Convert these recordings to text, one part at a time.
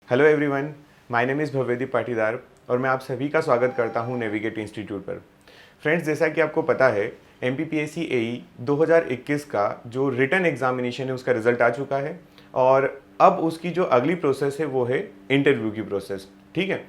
Hello everyone, my name is Bhavyadeep Patidar और मैं आप सभी का स्वागत करता हूं नेविगेट इंस्टीट्यूट पर। फ्रेंड्स, जैसा कि आपको पता है एमपीपीएससी एई 2021 का जो रिटन एग्जामिनेशन है उसका रिजल्ट आ चुका है और अब उसकी जो अगली प्रोसेस है वो है इंटरव्यू की प्रोसेस। ठीक है,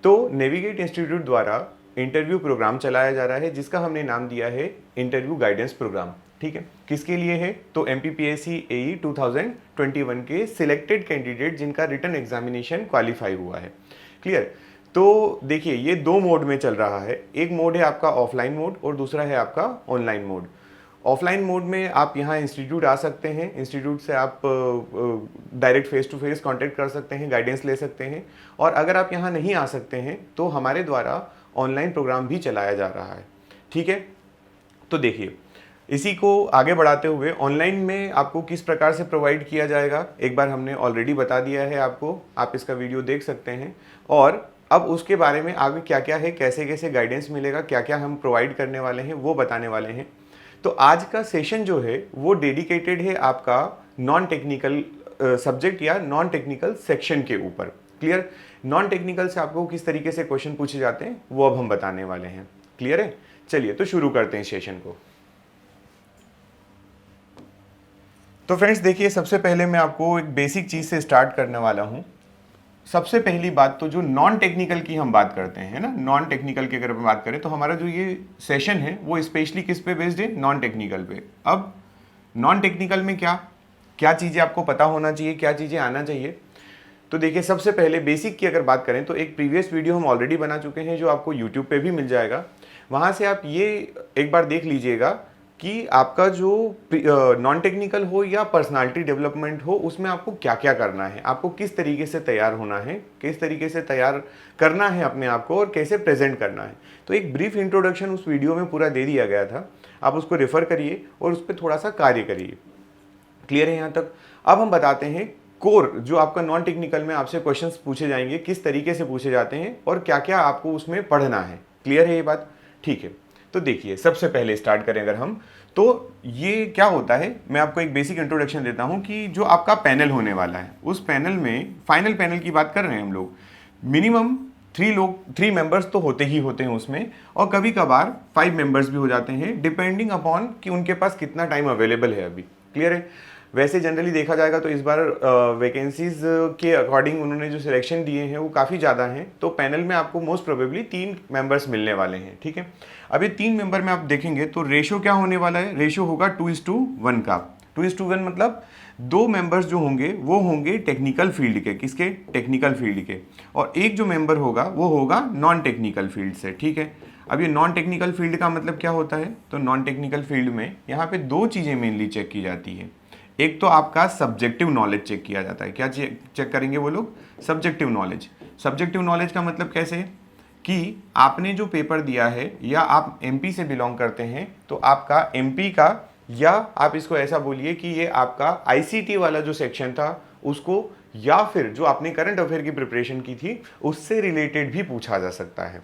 तो नेविगेट इंस्टीट्यूट द्वारा इंटरव्यू प्रोग्राम चलाया जा रहा है जिसका हमने नाम दिया है इंटरव्यू गाइडेंस प्रोग्राम। ठीक है, किसके लिए है? तो एमपीपीएससी एई 2021 के सिलेक्टेड कैंडिडेट जिनका रिटन एग्जामिनेशन क्वालिफाई हुआ है। क्लियर? तो देखिए, ये दो मोड में चल रहा है। एक मोड है आपका ऑफलाइन मोड और दूसरा है आपका ऑनलाइन मोड। ऑफलाइन मोड में आप यहाँ इंस्टीट्यूट आ सकते हैं, इंस्टीट्यूट से आप direct face to face contact कर सकते हैं, गाइडेंस ले सकते हैं। और अगर आप यहाँ नहीं आ सकते हैं तो हमारे द्वारा ऑनलाइन प्रोग्राम भी चलाया जा रहा है। ठीक है, तो देखिए, इसी को आगे बढ़ाते हुए ऑनलाइन में आपको किस प्रकार से प्रोवाइड किया जाएगा एक बार हमने ऑलरेडी बता दिया है आपको, आप इसका वीडियो देख सकते हैं। और अब उसके बारे में आगे क्या क्या है, कैसे कैसे गाइडेंस मिलेगा, क्या क्या हम प्रोवाइड करने वाले हैं वो बताने वाले हैं। तो आज का सेशन जो है वो डेडिकेटेड है आपका नॉन टेक्निकल सब्जेक्ट या नॉन टेक्निकल सेक्शन के ऊपर। क्लियर? नॉन टेक्निकल से आपको किस तरीके से क्वेश्चन पूछे जाते हैं वो अब हम बताने वाले हैं। क्लियर है? चलिए तो शुरू करते हैं सेशन को। तो फ्रेंड्स देखिए, सबसे पहले मैं आपको एक बेसिक चीज़ से स्टार्ट करने वाला हूँ। सबसे पहली बात तो जो नॉन टेक्निकल की हम बात करते हैं ना, नॉन टेक्निकल की अगर हम बात करें तो हमारा जो ये सेशन है वो स्पेशली किस पे बेस्ड है? नॉन टेक्निकल पे। अब नॉन टेक्निकल में क्या क्या चीज़ें आपको पता होना चाहिए, क्या चीज़ें आना चाहिए। तो देखिए, सबसे पहले बेसिक की अगर बात करें तो एक प्रीवियस वीडियो हम ऑलरेडी बना चुके हैं जो आपको यूट्यूब पे भी मिल जाएगा। वहाँ से आप ये एक बार देख लीजिएगा कि आपका जो नॉन टेक्निकल हो या पर्सनालिटी डेवलपमेंट हो उसमें आपको क्या क्या करना है, आपको किस तरीके से तैयार होना है, किस तरीके से तैयार करना है अपने आप को और कैसे प्रेजेंट करना है। तो एक ब्रीफ इंट्रोडक्शन उस वीडियो में पूरा दे दिया गया था, आप उसको रेफर करिए और उस पर थोड़ा सा कार्य करिए। क्लियर है यहाँ तक? अब हम बताते हैं कोर, जो आपका नॉन टेक्निकल में आपसे क्वेश्चंस पूछे जाएंगे किस तरीके से पूछे जाते हैं और क्या क्या आपको उसमें पढ़ना है। क्लियर है ये बात? ठीक है, तो देखिए सबसे पहले स्टार्ट करें अगर हम, तो ये क्या होता है, मैं आपको एक बेसिक इंट्रोडक्शन देता हूं कि जो आपका पैनल होने वाला है उस पैनल में, फाइनल पैनल की बात कर रहे हैं हम लोग, मिनिमम 3 मेंबर्स तो होते ही होते हैं उसमें, और कभी कभार 5 मेंबर्स भी हो जाते हैं डिपेंडिंग अपॉन कि उनके पास कितना टाइम अवेलेबल है अभी। क्लियर है? वैसे जनरली देखा जाएगा तो इस बार वैकेंसीज के अकॉर्डिंग उन्होंने जो सिलेक्शन दिए हैं वो काफ़ी ज़्यादा हैं, तो पैनल में आपको मोस्ट प्रोबेबली 3 मेंबर्स मिलने वाले हैं। ठीक है, अब ये 3 मेंबर में आप देखेंगे तो रेशो क्या होने वाला है? रेशो होगा 2:1 का। 2:1 मतलब 2 मेंबर्स जो होंगे वो होंगे टेक्निकल फील्ड के। किसके? टेक्निकल फील्ड के। और एक जो मेंबर होगा वो होगा नॉन टेक्निकल फील्ड से। ठीक है, अब ये नॉन टेक्निकल फील्ड का मतलब क्या होता है? तो नॉन टेक्निकल फील्ड में यहाँ पे 2 चीज़ें मेनली चेक की जाती है। एक तो आपका सब्जेक्टिव नॉलेज चेक किया जाता है। क्या चेक करेंगे वो लोग? Subjective knowledge. सब्जेक्टिव नॉलेज का मतलब कैसे? कि आपने जो पेपर दिया है, या आप एमपी से बिलोंग करते हैं तो आपका एमपी का, या आप इसको ऐसा बोलिए कि ये आपका आईसीटी वाला जो सेक्शन था उसको, या फिर जो आपने करंट अफेयर की प्रिपरेशन की थी उससे रिलेटेड भी पूछा जा सकता है।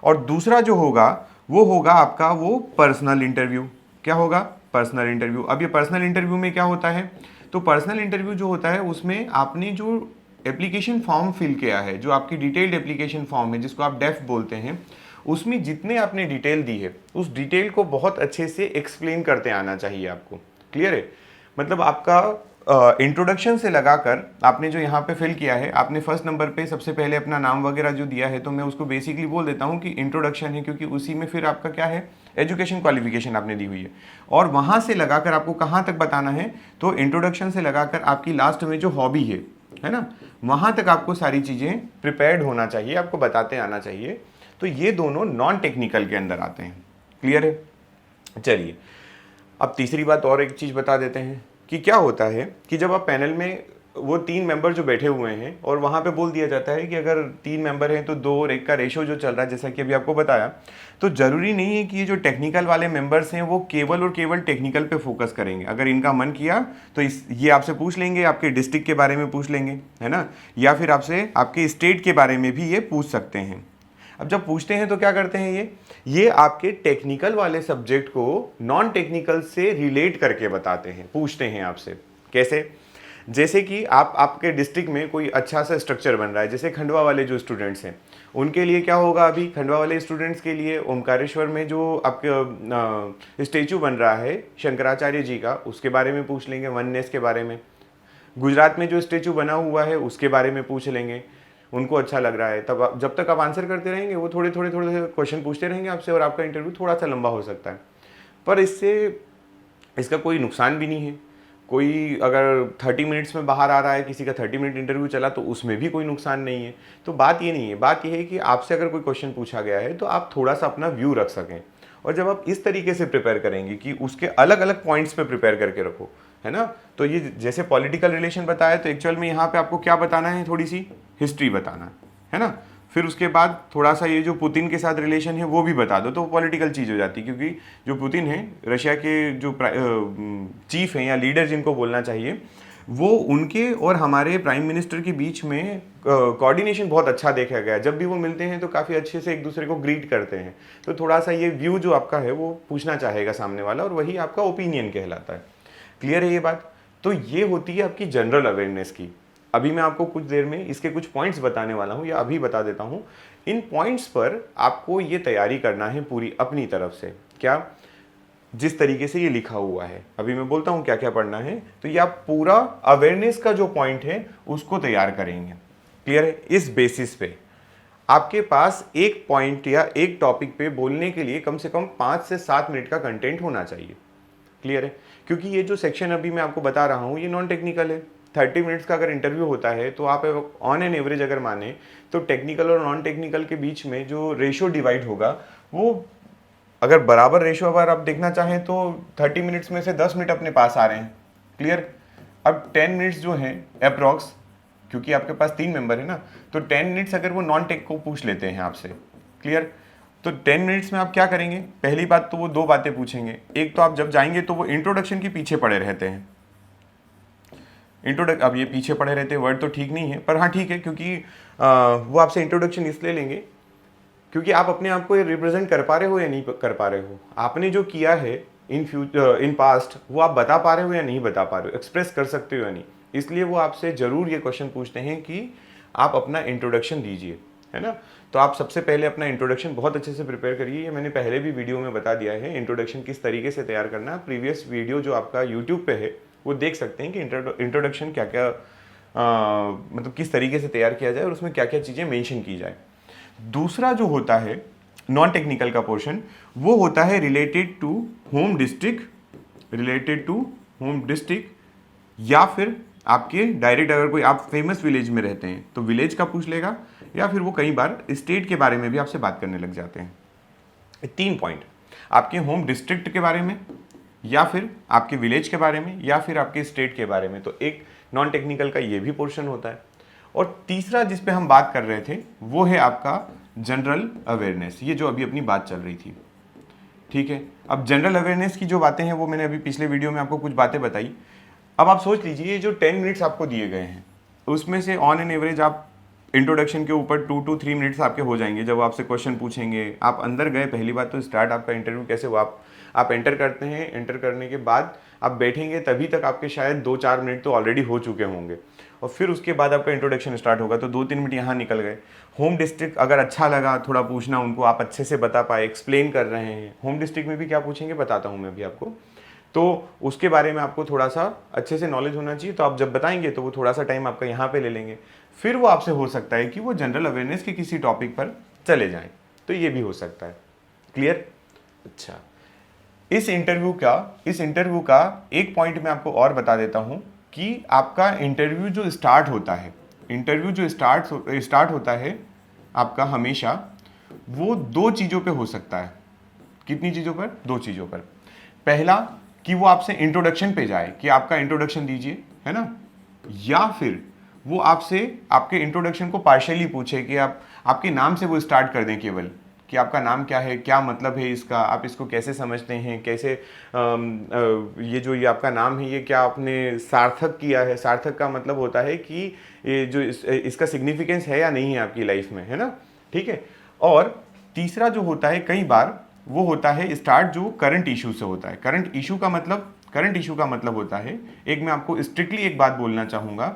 और दूसरा जो होगा वो होगा आपका वो पर्सनल इंटरव्यू। क्या होगा? Personal interview. अब ये पर्सनल इंटरव्यू में क्या होता है? तो पर्सनल इंटरव्यू जो होता है उसमें आपने जो एप्लीकेशन फॉर्म फिल किया है, जो आपकी डिटेल्ड एप्लीकेशन फॉर्म है जिसको आप डेफ बोलते हैं, उसमें जितने आपने डिटेल दी है उस डिटेल को बहुत अच्छे से एक्सप्लेन करते आना चाहिए आपको। क्लियर है? मतलब आपका इंट्रोडक्शन से लगाकर आपने जो यहाँ पे फिल किया है, आपने फर्स्ट नंबर पे सबसे पहले अपना नाम वगैरह जो दिया है, तो मैं उसको बेसिकली बोल देता हूँ कि इंट्रोडक्शन है, क्योंकि उसी में फिर आपका क्या है? एजुकेशन क्वालिफिकेशन आपने दी हुई है। और वहाँ से लगाकर आपको कहाँ तक बताना है? तो इंट्रोडक्शन से लगाकर आपकी लास्ट में जो हॉबी है ना, वहाँ तक आपको सारी चीज़ें प्रिपेयर्ड होना चाहिए, आपको बताते आना चाहिए। तो ये दोनों नॉन टेक्निकल के अंदर आते हैं। क्लियर है? चलिए, अब तीसरी बात और एक चीज़ बता देते हैं कि क्या होता है कि जब आप पैनल में वो 3 मेंबर जो बैठे हुए हैं और वहाँ पे बोल दिया जाता है कि अगर 3 मेंबर हैं तो 2 और 1 का रेशो जो चल रहा है, जैसा कि अभी आपको बताया, तो ज़रूरी नहीं है कि ये जो टेक्निकल वाले मेंबर्स हैं वो केवल और केवल टेक्निकल पे फोकस करेंगे। अगर इनका मन किया तो ये आपसे पूछ लेंगे, आपके डिस्ट्रिक्ट के बारे में पूछ लेंगे, है ना, या फिर आपसे आपके स्टेट के बारे में भी ये पूछ सकते हैं। अब जब पूछते हैं तो क्या करते हैं ये आपके टेक्निकल वाले सब्जेक्ट को नॉन टेक्निकल से रिलेट करके बताते हैं, पूछते हैं आपसे। कैसे? जैसे कि आपके डिस्ट्रिक्ट में कोई अच्छा सा स्ट्रक्चर बन रहा है, जैसे खंडवा वाले जो स्टूडेंट्स हैं उनके लिए क्या होगा, अभी खंडवा वाले स्टूडेंट्स के लिए ओमकारेश्वर में जो आपके स्टेचू बन रहा है शंकराचार्य जी का, उसके बारे में पूछ लेंगे, वननेस के बारे में। गुजरात में जो स्टेचू बना हुआ है उसके बारे में पूछ लेंगे, उनको अच्छा लग रहा है। तब जब तक आप आंसर करते रहेंगे वो थोड़े थोड़े थोड़े से क्वेश्चन पूछते रहेंगे आपसे, और आपका इंटरव्यू थोड़ा सा लंबा हो सकता है। पर इसका कोई नुकसान भी नहीं है। कोई अगर 30 मिनट्स में बाहर आ रहा है, किसी का 30 मिनट इंटरव्यू चला, तो उसमें भी कोई नुकसान नहीं है। तो बात ये नहीं है, बात ये है कि आपसे अगर कोई क्वेश्चन पूछा गया है तो आप थोड़ा सा अपना व्यू रख सकें। और जब आप इस तरीके से प्रिपेयर करेंगे कि उसके अलग अलग पॉइंट्स पे प्रिपेयर करके रखो, है ना। तो ये जैसे पॉलिटिकल रिलेशन बताया, तो एक्चुअल में यहाँ पे आपको क्या बताना है, थोड़ी सी हिस्ट्री बताना है ना। फिर उसके बाद थोड़ा सा ये जो पुतिन के साथ रिलेशन है वो भी बता दो, तो पॉलिटिकल चीज़ हो जाती है। क्योंकि जो पुतिन है, रशिया के जो चीफ हैं या लीडर जिनको बोलना चाहिए, वो उनके और हमारे प्राइम मिनिस्टर के बीच में कोऑर्डिनेशन बहुत अच्छा देखा गया। जब भी वो मिलते हैं तो काफ़ी अच्छे से एक दूसरे को ग्रीट करते हैं। तो थोड़ा सा ये व्यू जो आपका है वो पूछना चाहेगा सामने वाला, और वही आपका ओपिनियन कहलाता है। क्लियर है ये बात। तो ये होती है आपकी जनरल अवेयरनेस की। अभी मैं आपको कुछ देर में इसके कुछ पॉइंट्स बताने वाला हूँ, या अभी बता देता हूँ। इन पॉइंट्स पर आपको ये तैयारी करना है पूरी अपनी तरफ से। क्या, जिस तरीके से ये लिखा हुआ है, अभी मैं बोलता हूँ क्या क्या पढ़ना है, तो ये आप पूरा अवेयरनेस का जो पॉइंट है उसको तैयार करेंगे। क्लियर है। इस बेसिस पे आपके पास एक पॉइंट या एक टॉपिक पे बोलने के लिए कम से कम 5 से 7 मिनट का कंटेंट होना चाहिए। क्लियर है। क्योंकि ये जो सेक्शन अभी मैं आपको बता रहा हूँ ये नॉन टेक्निकल है। 30 मिनट्स का अगर इंटरव्यू होता है तो आप ऑन एन एवरेज अगर माने तो टेक्निकल और नॉन टेक्निकल के बीच में जो रेशो डिवाइड होगा, वो अगर बराबर रेशो अगर आप देखना चाहें तो 30 मिनट्स में से 10 मिनट अपने पास आ रहे हैं। क्लियर। अब 10 मिनट्स जो हैं अप्रॉक्स, क्योंकि आपके पास 3 मेंबर है ना, तो 10 मिनट्स अगर वो नॉन टेक को पूछ लेते हैं आपसे। क्लियर। तो 10 मिनट्स में आप क्या करेंगे, पहली बात तो वो 2 बातें पूछेंगे। एक तो आप जब जाएंगे तो वो इंट्रोडक्शन के पीछे पड़े रहते हैं। अब ये पीछे पड़े रहते वर्ड तो ठीक नहीं है, पर हाँ ठीक है, क्योंकि वो आपसे इंट्रोडक्शन इसलिए लेंगे क्योंकि आप अपने आप को ये रिप्रेजेंट कर पा रहे हो या नहीं कर पा रहे हो, आपने जो किया है इन पास्ट वो आप बता पा रहे हो या नहीं बता पा रहे हो, एक्सप्रेस कर सकते हो या नहीं। इसलिए वो आपसे जरूर ये क्वेश्चन पूछते हैं कि आप अपना इंट्रोडक्शन दीजिए, है ना। तो आप सबसे पहले अपना इंट्रोडक्शन बहुत अच्छे से प्रिपेयर करिए। ये मैंने पहले भी वीडियो में बता दिया है इंट्रोडक्शन किस तरीके से तैयार करना है। प्रीवियस वीडियो जो आपका यूट्यूब पे है वो देख सकते हैं कि इंट्रोडक्शन क्या क्या मतलब किस तरीके से तैयार किया जाए और उसमें क्या क्या चीज़ें मेंशन की जाए। दूसरा जो होता है नॉन टेक्निकल का पोर्शन, वो होता है रिलेटेड टू होम डिस्ट्रिक्ट, या फिर आपके डायरेक्ट अगर कोई आप फेमस विलेज में रहते हैं तो विलेज का पूछ लेगा, या फिर वो कई बार स्टेट के बारे में भी आपसे बात करने लग जाते हैं। 3 पॉइंट, आपके होम डिस्ट्रिक्ट के बारे में, या फिर आपके विलेज के बारे में, या फिर आपके स्टेट के बारे में। तो एक नॉन टेक्निकल का ये भी पोर्शन होता है। और तीसरा जिस पे हम बात कर रहे थे वो है आपका जनरल अवेयरनेस, ये जो अभी अपनी बात चल रही थी। ठीक है। अब जनरल अवेयरनेस की जो बातें हैं वो मैंने अभी पिछले वीडियो में आपको कुछ बातें बताई। अब आप सोच लीजिए ये जो 10 मिनट्स आपको दिए गए हैं उसमें से ऑन एन एवरेज आप इंट्रोडक्शन के ऊपर 2 to 3 मिनट्स आपके हो जाएंगे। जब आपसे क्वेश्चन पूछेंगे, आप अंदर गए, पहली बात तो स्टार्ट आपका इंटरव्यू कैसे हुआ, आप एंटर करते हैं, एंटर करने के बाद आप बैठेंगे तभी तक आपके शायद 2-4 मिनट तो ऑलरेडी हो चुके होंगे, और फिर उसके बाद आपका इंट्रोडक्शन स्टार्ट होगा, तो 2-3 मिनट यहाँ निकल गए। होम डिस्ट्रिक्ट अगर अच्छा लगा थोड़ा पूछना उनको, आप अच्छे से बता पाए, एक्सप्लेन कर रहे हैं। होम डिस्ट्रिक्ट में भी क्या पूछेंगे बताता हूँ मैं भी आपको, तो उसके बारे में आपको थोड़ा सा अच्छे से नॉलेज होना चाहिए। तो आप जब बताएंगे तो वो थोड़ा सा टाइम आपका यहाँ पे ले लेंगे, फिर वो आपसे हो सकता है कि वो जनरल अवेयरनेस के किसी टॉपिक पर चले जाएं, तो ये भी हो सकता है। क्लियर। अच्छा, इस इंटरव्यू का एक पॉइंट मैं आपको और बता देता हूं कि आपका इंटरव्यू जो स्टार्ट होता है आपका हमेशा वो 2 चीज़ों पे हो सकता है। कितनी चीज़ों पर? 2 चीज़ों पर। पहला कि वो आपसे इंट्रोडक्शन पे जाए कि आपका इंट्रोडक्शन दीजिए, है ना, या फिर वो आपसे आपके इंट्रोडक्शन को पार्शियली पूछे कि आप आपके नाम से वो स्टार्ट कर दें, केवल कि आपका नाम क्या है, क्या मतलब है इसका, आप इसको कैसे समझते हैं, कैसे ये जो ये आपका नाम है ये क्या आपने सार्थक किया है। सार्थक का मतलब होता है कि ये जो इसका सिग्निफिकेंस है या नहीं है आपकी लाइफ में, है ना। ठीक है। और तीसरा जो होता है कई बार वो होता है स्टार्ट जो करंट इशू से होता है। करंट इशू का मतलब करंट इशू का मतलब होता है, एक मैं आपको स्ट्रिक्टली एक बात बोलना चाहूँगा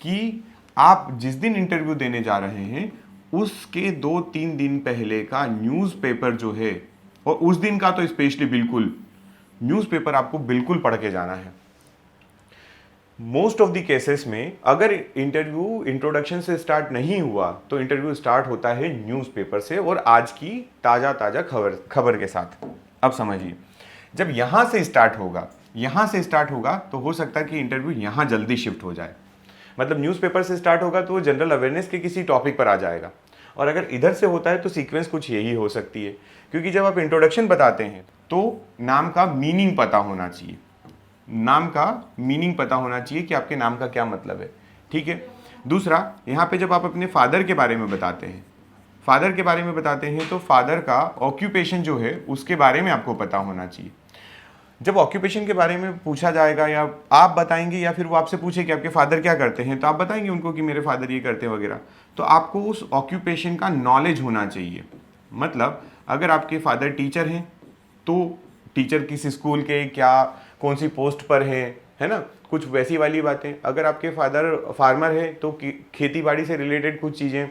कि आप जिस दिन इंटरव्यू देने जा रहे हैं उसके 2-3 दिन पहले का न्यूज़पेपर जो है, और उस दिन का तो स्पेशली बिल्कुल न्यूज़पेपर आपको बिल्कुल पढ़ के जाना है। मोस्ट ऑफ द केसेस में अगर इंटरव्यू इंट्रोडक्शन से स्टार्ट नहीं हुआ तो इंटरव्यू स्टार्ट होता है न्यूज़पेपर से और आज की ताज़ा खबर के साथ। अब समझिए, जब यहाँ से स्टार्ट होगा तो हो सकता है कि इंटरव्यू यहाँ जल्दी शिफ्ट हो जाए। मतलब न्यूज़पेपर से स्टार्ट होगा तो वो जनरल अवेयरनेस के किसी टॉपिक पर आ जाएगा, और अगर इधर से होता है तो सीक्वेंस कुछ यही हो सकती है, क्योंकि जब आप इंट्रोडक्शन बताते हैं तो नाम का मीनिंग पता होना चाहिए, नाम का मीनिंग पता होना चाहिए कि आपके नाम का क्या मतलब है, ठीक है। दूसरा, यहाँ पे जब आप अपने फादर के बारे में बताते हैं तो फादर का ऑक्यूपेशन जो है उसके बारे में आपको पता होना चाहिए। जब ऑक्यूपेशन के बारे में पूछा जाएगा या आप बताएंगे या फिर वो आपसे पूछे कि आपके फादर क्या करते हैं, तो आप बताएंगे उनको कि मेरे फादर ये करते हैं वगैरह, तो आपको उस ऑक्यूपेशन का नॉलेज होना चाहिए। मतलब अगर आपके फादर टीचर हैं तो टीचर किस स्कूल के, क्या कौन सी पोस्ट पर है ना, कुछ वैसी वाली बातें। अगर आपके फादर फार्मर है तो खेती बाड़ी से रिलेटेड कुछ चीज़ें।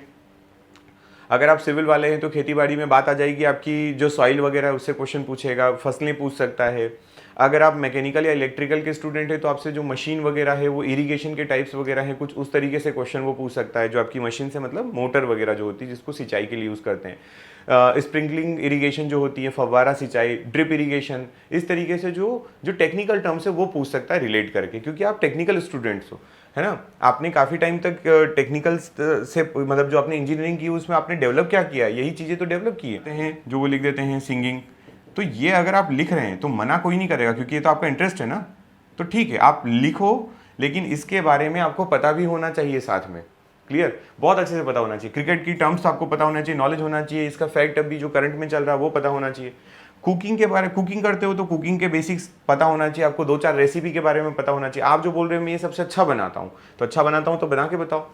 अगर आप सिविल वाले हैं तो खेती बाड़ी में बात आ जाएगी, आपकी जो सॉइल वगैरह है उससे क्वेश्चन पूछेगा, फसलें पूछ सकता है। अगर आप मैकेनिकल या इलेक्ट्रिकल के स्टूडेंट हैं तो आपसे जो मशीन वगैरह है, वो इरिगेशन के टाइप्स वगैरह हैं, कुछ उस तरीके से क्वेश्चन वो पूछ सकता है। जो आपकी मशीन से मतलब मोटर वगैरह जो होती है जिसको सिंचाई के लिए यूज़ करते हैं, स्प्रिंकलिंग इरिगेशन जो होती है, फव्वारा सिंचाई, ड्रिप इरिगेशन, इस तरीके से जो टेक्निकल टर्म्स है वो पूछ सकता है रिलेट करके, क्योंकि आप टेक्निकल स्टूडेंट्स हो, है ना। आपने काफ़ी टाइम तक टेक्निकल से मतलब जो आपने इंजीनियरिंग की उसमें आपने डेवलप क्या किया, यही चीज़ें तो डेवलप की हैं जो वो लिख देते हैं सिंगिंग। तो ये अगर आप लिख रहे हैं तो मना कोई नहीं करेगा, क्योंकि ये तो आपका इंटरेस्ट है ना, तो ठीक है आप लिखो, लेकिन इसके बारे में आपको पता भी होना चाहिए साथ में। क्लियर, बहुत अच्छे से पता होना चाहिए। क्रिकेट की टर्म्स आपको पता होना चाहिए, नॉलेज होना चाहिए, इसका फैक्ट अभी जो करंट में चल रहा है वो पता होना चाहिए। कुकिंग करते हो तो कुकिंग के बेसिक्स पता होना चाहिए आपको, 2-4 रेसिपी के बारे में पता होना चाहिए। आप जो बोल रहे हो मैं ये सबसे अच्छा बनाता हूँ, तो अच्छा बनाता हूँ तो बना के बताओ,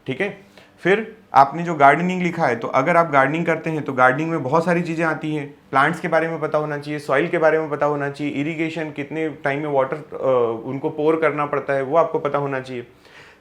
ठीक है। फिर आपने जो गार्डनिंग लिखा है, तो अगर आप गार्डनिंग करते हैं तो गार्डनिंग में बहुत सारी चीज़ें आती हैं, प्लांट्स के बारे में पता होना चाहिए, सॉइल के बारे में पता होना चाहिए, इरिगेशन कितने टाइम में वाटर उनको पोर करना पड़ता है वो आपको पता होना चाहिए।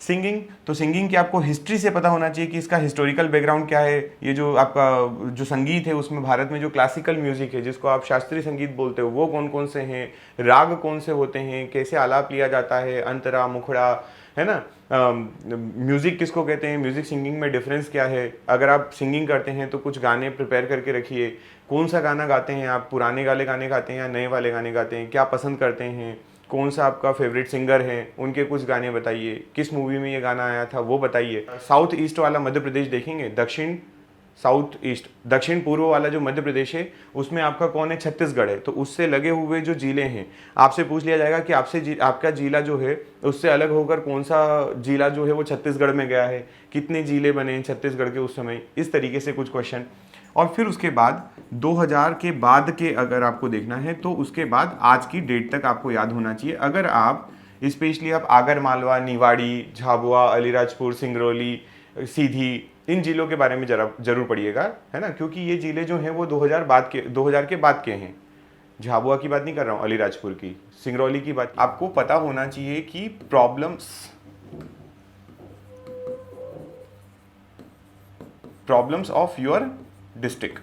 सिंगिंग, तो सिंगिंग की आपको हिस्ट्री से पता होना चाहिए कि इसका हिस्टोरिकल बैकग्राउंड क्या है। ये जो आपका जो संगीत है उसमें भारत में जो क्लासिकल म्यूजिक है जिसको आप शास्त्रीय संगीत बोलते हो, वो कौन कौन से हैं, राग कौन से होते हैं, कैसे आलाप लिया जाता है, अंतरा, मुखड़ा, है ना। म्यूज़िक किसको कहते हैं, म्यूज़िक सिंगिंग में डिफरेंस क्या है। अगर आप सिंगिंग करते हैं तो कुछ गाने प्रिपेयर करके रखिए, कौन सा गाना गाते हैं आप, पुराने वाले गाने गाते हैं या नए वाले गाने गाते हैं, क्या पसंद करते हैं, कौन सा आपका फेवरेट सिंगर है, उनके कुछ गाने बताइए, किस मूवी में ये गाना आया था वो बताइए। साउथ ईस्ट वाला मध्य प्रदेश देखेंगे, दक्षिण पूर्व वाला जो मध्य प्रदेश है उसमें आपका कौन है, छत्तीसगढ़ है, तो उससे लगे हुए जो जिले हैं आपसे पूछ लिया जाएगा कि आपका जिला जो है उससे अलग होकर कौन सा जिला जो है वो छत्तीसगढ़ में गया है, कितने जिले बने हैं छत्तीसगढ़ के उस समय, इस तरीके से कुछ क्वेश्चन। और फिर उसके बाद 2000 के बाद के अगर आपको देखना है तो उसके बाद आज की डेट तक आपको याद होना चाहिए। अगर आप स्पेशली आप आगर मालवा, निवाड़ी, झाबुआ, अलीराजपुर, सिंगरौली, सीधी, इन जिलों के बारे में जरूर पढ़िएगा, है ना, क्योंकि ये जिले जो हैं वो 2000 के बाद के हैं। झाबुआ की बात नहीं कर रहा हूँ, अलीराजपुर की, सिंगरौली की बात। आपको पता होना चाहिए कि प्रॉब्लम्स ऑफ योर डिस्ट्रिक्ट,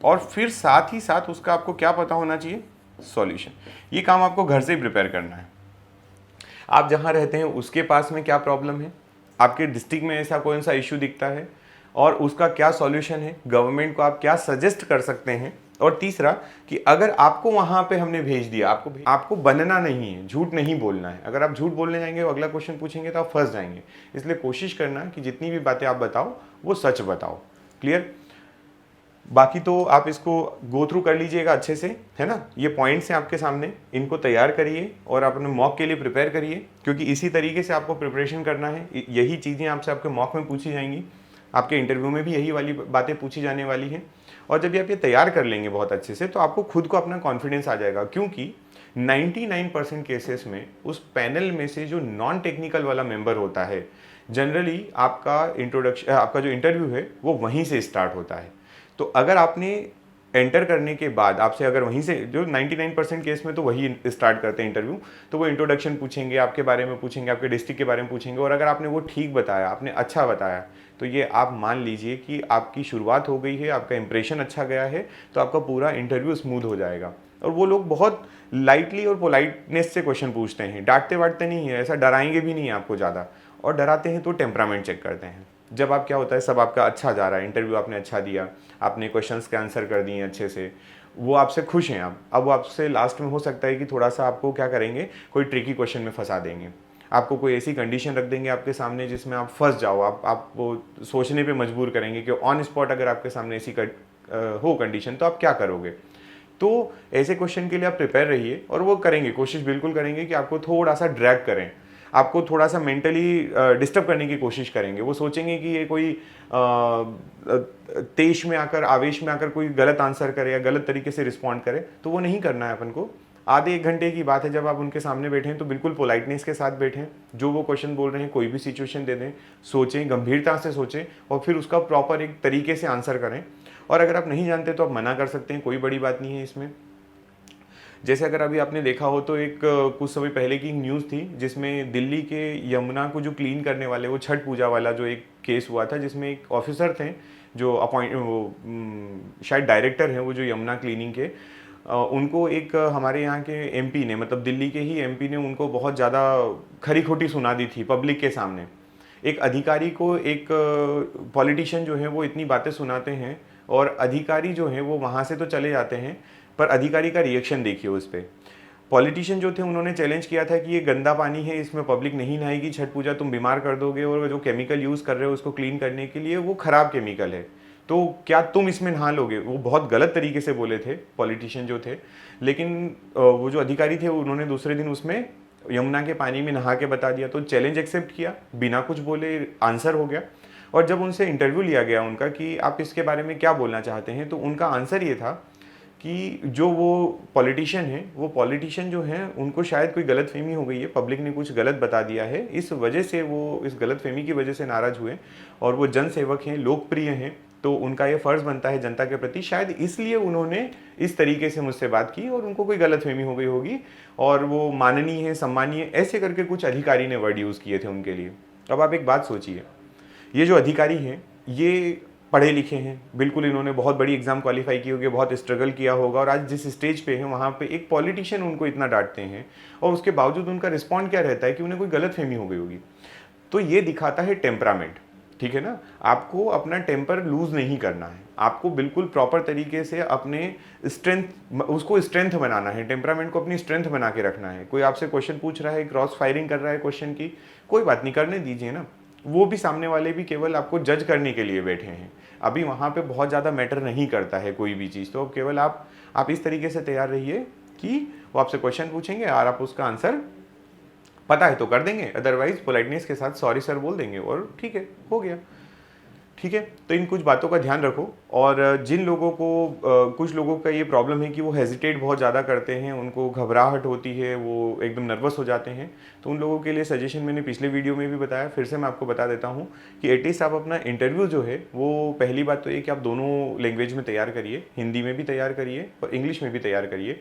और फिर साथ ही साथ उसका आपको क्या पता होना चाहिए, सॉल्यूशन। ये काम आपको घर से ही प्रिपेयर करना है। आप जहां रहते हैं उसके पास में क्या प्रॉब्लम है, आपके डिस्ट्रिक्ट में ऐसा कौन सा इश्यू दिखता है और उसका क्या सॉल्यूशन है, गवर्नमेंट को आप क्या सजेस्ट कर सकते हैं। और तीसरा कि अगर आपको वहां पे हमने भेज दिया, आपको बनना नहीं है, झूठ नहीं बोलना है। अगर आप झूठ बोलने जाएंगे अगला क्वेश्चन पूछेंगे तो आप फंस जाएंगे। इसलिए कोशिश करना कि जितनी भी बातें आप बताओ वो सच बताओ। क्लियर, बाकी तो आप इसको गो थ्रू कर लीजिएगा अच्छे से, है ना। ये पॉइंट्स हैं आपके सामने, इनको तैयार करिए और अपने मॉक के लिए प्रिपेयर करिए, क्योंकि इसी तरीके से आपको प्रिपरेशन करना है। यही चीज़ें आपसे आपके मॉक में पूछी जाएंगी, आपके इंटरव्यू में भी यही वाली बातें पूछी जाने वाली हैं। और जब आप ये तैयार कर लेंगे बहुत अच्छे से तो आपको खुद को अपना कॉन्फिडेंस आ जाएगा, क्योंकि 99% केसेस में उस पैनल में से जो नॉन टेक्निकल वाला मेंबर होता है, जनरली आपका जो इंटरव्यू है वो वहीं से स्टार्ट होता है। तो अगर आपने एंटर करने के बाद आपसे अगर वहीं से, जो 99% केस में तो वही स्टार्ट करते हैं इंटरव्यू, तो वो इंट्रोडक्शन पूछेंगे, आपके बारे में पूछेंगे, आपके डिस्ट्रिक्ट के बारे में पूछेंगे, और अगर आपने वो ठीक बताया, आपने अच्छा बताया, तो ये आप मान लीजिए कि आपकी शुरुआत हो गई है, आपका इंप्रेशन अच्छा गया है, तो आपका पूरा इंटरव्यू स्मूथ हो जाएगा। और वो लोग बहुत लाइटली और पोलाइटनेस से क्वेश्चन पूछते हैं, डांटते वाटते नहीं है, ऐसा डराएंगे भी नहीं आपको ज़्यादा, और डराते हैं तो टेम्परामेंट चेक करते हैं। जब आप क्या होता है, सब आपका अच्छा जा रहा है, इंटरव्यू आपने अच्छा दिया, आपने क्वेश्चंस के आंसर कर दिए अच्छे से, वो आपसे खुश हैं आप, अब वो आपसे लास्ट में हो सकता है कि थोड़ा सा आपको क्या करेंगे, कोई ट्रिकी क्वेश्चन में फंसा देंगे, आपको कोई ऐसी कंडीशन रख देंगे आपके सामने जिसमें आप फंस जाओ, आप वो सोचने पे मजबूर करेंगे कि ऑन स्पॉट अगर आपके सामने ऐसी हो कंडीशन तो आप क्या करोगे। तो ऐसे क्वेश्चन के लिए आप प्रिपेयर रहिए, और वो करेंगे, कोशिश बिल्कुल करेंगे कि आपको थोड़ा सा ड्रैग करें, आपको थोड़ा सा मेंटली डिस्टर्ब करने की कोशिश करेंगे। वो सोचेंगे कि ये कोई तेज में आकर, आवेश में आकर कोई गलत आंसर करे या गलत तरीके से रिस्पॉन्ड करे, तो वो नहीं करना है अपन को। आधे एक घंटे की बात है, जब आप उनके सामने बैठें तो बिल्कुल पोलाइटनेस के साथ बैठें, जो वो क्वेश्चन बोल रहे हैं कोई भी सिचुएशन दे दें, सोचें, गंभीरता से सोचें, और फिर उसका प्रॉपर एक तरीके से आंसर करें। और अगर आप नहीं जानते तो आप मना कर सकते हैं, कोई बड़ी बात नहीं है इसमें। जैसे अगर अभी आपने देखा हो तो एक कुछ समय पहले की न्यूज़ थी, जिसमें दिल्ली के यमुना को जो क्लीन करने वाले, वो छठ पूजा वाला जो एक केस हुआ था, जिसमें एक ऑफिसर थे जो शायद डायरेक्टर हैं वो जो यमुना क्लीनिंग के, उनको एक हमारे यहाँ के एमपी ने, मतलब दिल्ली के ही एमपी ने उनको बहुत ज़्यादा खरी खोटी सुना दी थी पब्लिक के सामने। एक अधिकारी को एक पॉलिटिशियन जो है वो इतनी बातें सुनाते हैं, और अधिकारी जो है वो वहाँ से तो चले जाते हैं, पर अधिकारी का रिएक्शन देखिए उस पर। पॉलिटिशियन जो थे उन्होंने चैलेंज किया था कि ये गंदा पानी है, इसमें पब्लिक नहीं नहाएगी, छठ पूजा तुम बीमार कर दोगे, और जो केमिकल यूज़ कर रहे हो उसको क्लीन करने के लिए वो ख़राब केमिकल है, तो क्या तुम इसमें नहा लोगे। वो बहुत गलत तरीके से बोले थे पॉलिटिशियन जो थे, लेकिन वो जो अधिकारी थे उन्होंने दूसरे दिन उसमें यमुना के पानी में नहा के बता दिया। तो चैलेंज एक्सेप्ट किया, बिना कुछ बोले आंसर हो गया। और जब उनसे इंटरव्यू लिया गया उनका कि आप इसके बारे में क्या बोलना चाहते हैं, तो उनका आंसर ये था कि जो वो पॉलिटिशियन है, वो पॉलिटिशियन जो हैं उनको शायद कोई गलतफहमी हो गई है, पब्लिक ने कुछ गलत बता दिया है, इस वजह से वो इस गलतफहमी की वजह से नाराज़ हुए, और वो जनसेवक हैं, लोकप्रिय हैं, तो उनका ये फ़र्ज़ बनता है जनता के प्रति, शायद इसलिए उन्होंने इस तरीके से मुझसे बात की, और उनको कोई गलतफहमी हो गई होगी, और वो माननीय है, सम्मानीय, ऐसे करके कुछ अधिकारी ने वर्ड यूज़ किए थे उनके लिए। अब आप एक बात सोचिए, ये जो अधिकारी हैं ये पढ़े लिखे हैं बिल्कुल, इन्होंने बहुत बड़ी एग्जाम क्वालिफाई की होगी, बहुत स्ट्रगल किया होगा, और आज जिस स्टेज पे हैं वहाँ पे एक पॉलिटिशियन उनको इतना डांटते हैं, और उसके बावजूद उनका रिस्पॉन्ड क्या रहता है कि उन्हें कोई गलतफहमी हो गई होगी। तो ये दिखाता है टेम्परामेंट, ठीक है ना। आपको अपना टेम्पर लूज नहीं करना है, आपको बिल्कुल प्रॉपर तरीके से अपने स्ट्रेंथ, उसको स्ट्रेंथ बनाना है, टेम्परामेंट को अपनी स्ट्रेंथ बना के रखना है। कोई आपसे क्वेश्चन पूछ रहा है, क्रॉस फायरिंग कर रहा है क्वेश्चन की, कोई बात नहीं, करने दीजिए ना। वो भी सामने वाले भी केवल आपको जज करने के लिए बैठे हैं, अभी वहाँ पे बहुत ज़्यादा मैटर नहीं करता है कोई भी चीज़। तो अब केवल आप इस तरीके से तैयार रहिए कि वो आपसे क्वेश्चन पूछेंगे और आप उसका आंसर पता है तो कर देंगे, अदरवाइज पोलाइटनेस के साथ सॉरी सर बोल देंगे और ठीक है, हो गया। ठीक है, तो इन कुछ बातों का ध्यान रखो। और जिन लोगों को कुछ लोगों का ये प्रॉब्लम है कि वो हेजिटेट बहुत ज़्यादा करते हैं, उनको घबराहट होती है, वो एकदम नर्वस हो जाते हैं, तो उन लोगों के लिए सजेशन मैंने पिछले वीडियो में भी बताया, फिर से मैं आपको बता देता हूँ कि एटलीस्ट आप अपना इंटरव्यू जो है वो, पहली बात तो ये कि आप दोनों लैंग्वेज में तैयार करिए, हिंदी में भी तैयार करिए और इंग्लिश में भी तैयार करिए।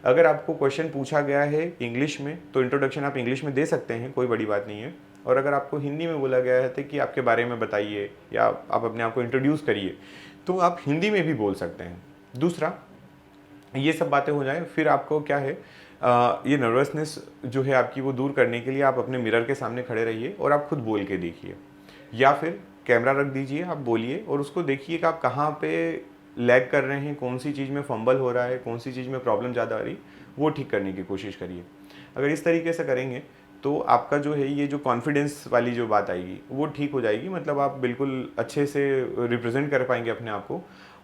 अगर आपको क्वेश्चन पूछा गया है इंग्लिश में तो इंट्रोडक्शन आप इंग्लिश में दे सकते हैं, कोई बड़ी बात नहीं है। और अगर आपको हिंदी में बोला गया है तो कि आपके बारे में बताइए या आप अपने आप को इंट्रोड्यूस करिए, तो आप हिंदी में भी बोल सकते हैं। दूसरा, ये सब बातें हो जाए, फिर आपको क्या है, ये नर्वसनेस जो है आपकी वो दूर करने के लिए आप अपने मिरर के सामने खड़े रहिए और आप खुद बोल के देखिए, या फिर कैमरा रख दीजिए, आप बोलिए और उसको देखिए कि आप कहाँ पे लैग कर रहे हैं, कौन सी चीज़ में फंबल हो रहा है, कौन सी चीज़ में प्रॉब्लम ज़्यादा आ रही, वो ठीक करने की कोशिश करिए। अगर इस तरीके से करेंगे तो आपका जो है ये जो कॉन्फिडेंस वाली जो बात आएगी वो ठीक हो जाएगी, मतलब आप बिल्कुल अच्छे से रिप्रेजेंट कर पाएंगे अपने आप को।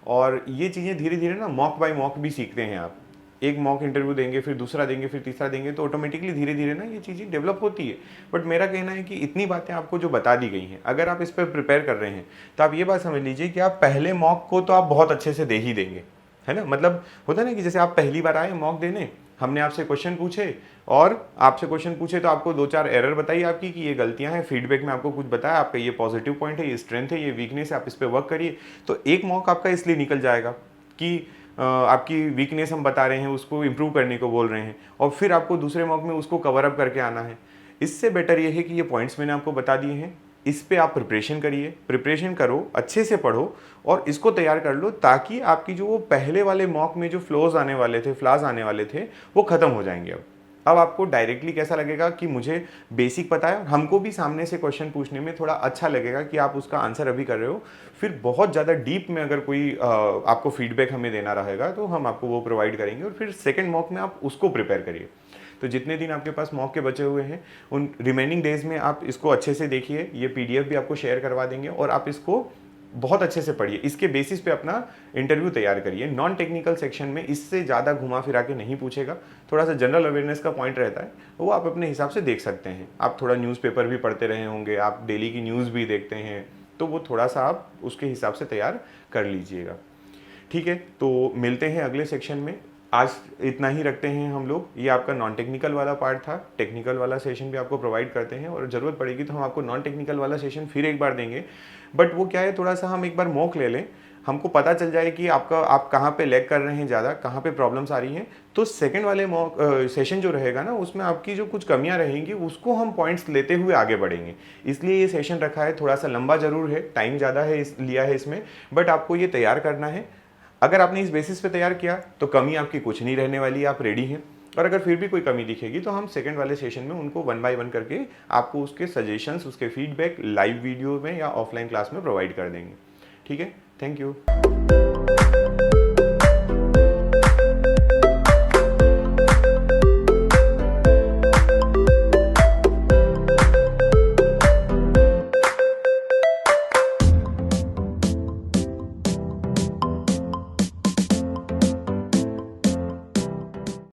और ये चीज़ें धीरे धीरे ना मॉक बाय मॉक भी सीखते हैं आप, एक मॉक इंटरव्यू देंगे, फिर दूसरा देंगे, फिर तीसरा देंगे, तो ऑटोमेटिकली धीरे धीरे ना ये चीज़ें डेवलप होती है। बट मेरा कहना है कि इतनी बातें आपको जो बता दी गई हैं, अगर आप इस पर प्रिपेयर कर रहे हैं तो आप ये बात समझ लीजिए कि आप पहले मॉक को तो आप बहुत अच्छे से दे ही देंगे, है ना। मतलब होता है ना कि जैसे आप पहली बार आए मॉक देने, हमने आपसे क्वेश्चन पूछे और आपसे क्वेश्चन पूछे तो आपको 2-4 एरर बताई आपकी कि ये गलतियां हैं, फीडबैक में आपको कुछ बताया, आपका ये पॉजिटिव पॉइंट है, ये स्ट्रेंथ है, ये वीकनेस है, आप इस पर वर्क करिए। तो एक मॉक आपका इसलिए निकल जाएगा कि आपकी वीकनेस हम बता रहे हैं, उसको इम्प्रूव करने को बोल रहे हैं, और फिर आपको दूसरे मॉक में उसको कवर अप करके आना है। इससे बेटर ये है कि ये पॉइंट्स मैंने आपको बता दिए हैं, इस पे आप प्रिपरेशन करिए, प्रिपरेशन करो, अच्छे से पढ़ो और इसको तैयार कर लो, ताकि आपकी जो वो पहले वाले मॉक में जो फ्लॉज आने वाले थे वो ख़त्म हो जाएंगे। अब आपको डायरेक्टली कैसा लगेगा कि मुझे बेसिक पता है, हमको भी सामने से क्वेश्चन पूछने में थोड़ा अच्छा लगेगा कि आप उसका आंसर अभी कर रहे हो। फिर बहुत ज़्यादा डीप में अगर कोई आपको फीडबैक हमें देना रहेगा तो हम आपको वो प्रोवाइड करेंगे, और फिर सेकेंड मॉक में आप उसको प्रिपेयर करिए। तो जितने दिन आपके पास मॉक के बचे हुए हैं उन रिमेनिंग डेज में आप इसको अच्छे से देखिए, ये पीडीएफ भी आपको शेयर करवा देंगे, और आप इसको बहुत अच्छे से पढ़िए, इसके बेसिस पे अपना इंटरव्यू तैयार करिए। नॉन टेक्निकल सेक्शन में इससे ज़्यादा घुमा फिरा के नहीं पूछेगा, थोड़ा सा जनरल अवेयरनेस का पॉइंट रहता है, वो आप अपने हिसाब से देख सकते हैं। आप थोड़ा न्यूज़पेपर भी पढ़ते रहे होंगे, आप डेली की न्यूज़ भी देखते हैं, तो वो थोड़ा सा आप उसके हिसाब से तैयार कर लीजिएगा। ठीक है, तो मिलते हैं अगले सेक्शन में। आज इतना ही रखते हैं हम लोग। ये आपका नॉन टेक्निकल वाला पार्ट था, टेक्निकल वाला सेशन भी आपको प्रोवाइड करते हैं, और ज़रूरत पड़ेगी तो हम आपको नॉन टेक्निकल वाला सेशन फिर एक बार देंगे। बट वो क्या है, थोड़ा सा हम एक बार मॉक ले लें, हमको पता चल जाए कि आप कहाँ पे लैग कर रहे हैं ज़्यादा, कहाँ पे प्रॉब्लम्स आ रही हैं, तो सेकंड वाले मॉक सेशन जो रहेगा ना, उसमें आपकी जो कुछ कमियां रहेंगी उसको हम पॉइंट्स लेते हुए आगे बढ़ेंगे। इसलिए ये सेशन रखा है, थोड़ा सा लंबा जरूर है, टाइम ज़्यादा है लिया है इसमें, बट आपको ये तैयार करना है। अगर आपने इस बेसिस पे तैयार किया तो कमी आपकी कुछ नहीं रहने वाली है, आप रेडी हैं। और अगर फिर भी कोई कमी दिखेगी तो हम सेकंड वाले सेशन में उनको 1 बाय 1 करके आपको उसके सजेशंस, उसके फीडबैक लाइव वीडियो में या ऑफलाइन क्लास में प्रोवाइड कर देंगे। ठीक है, थैंक यू।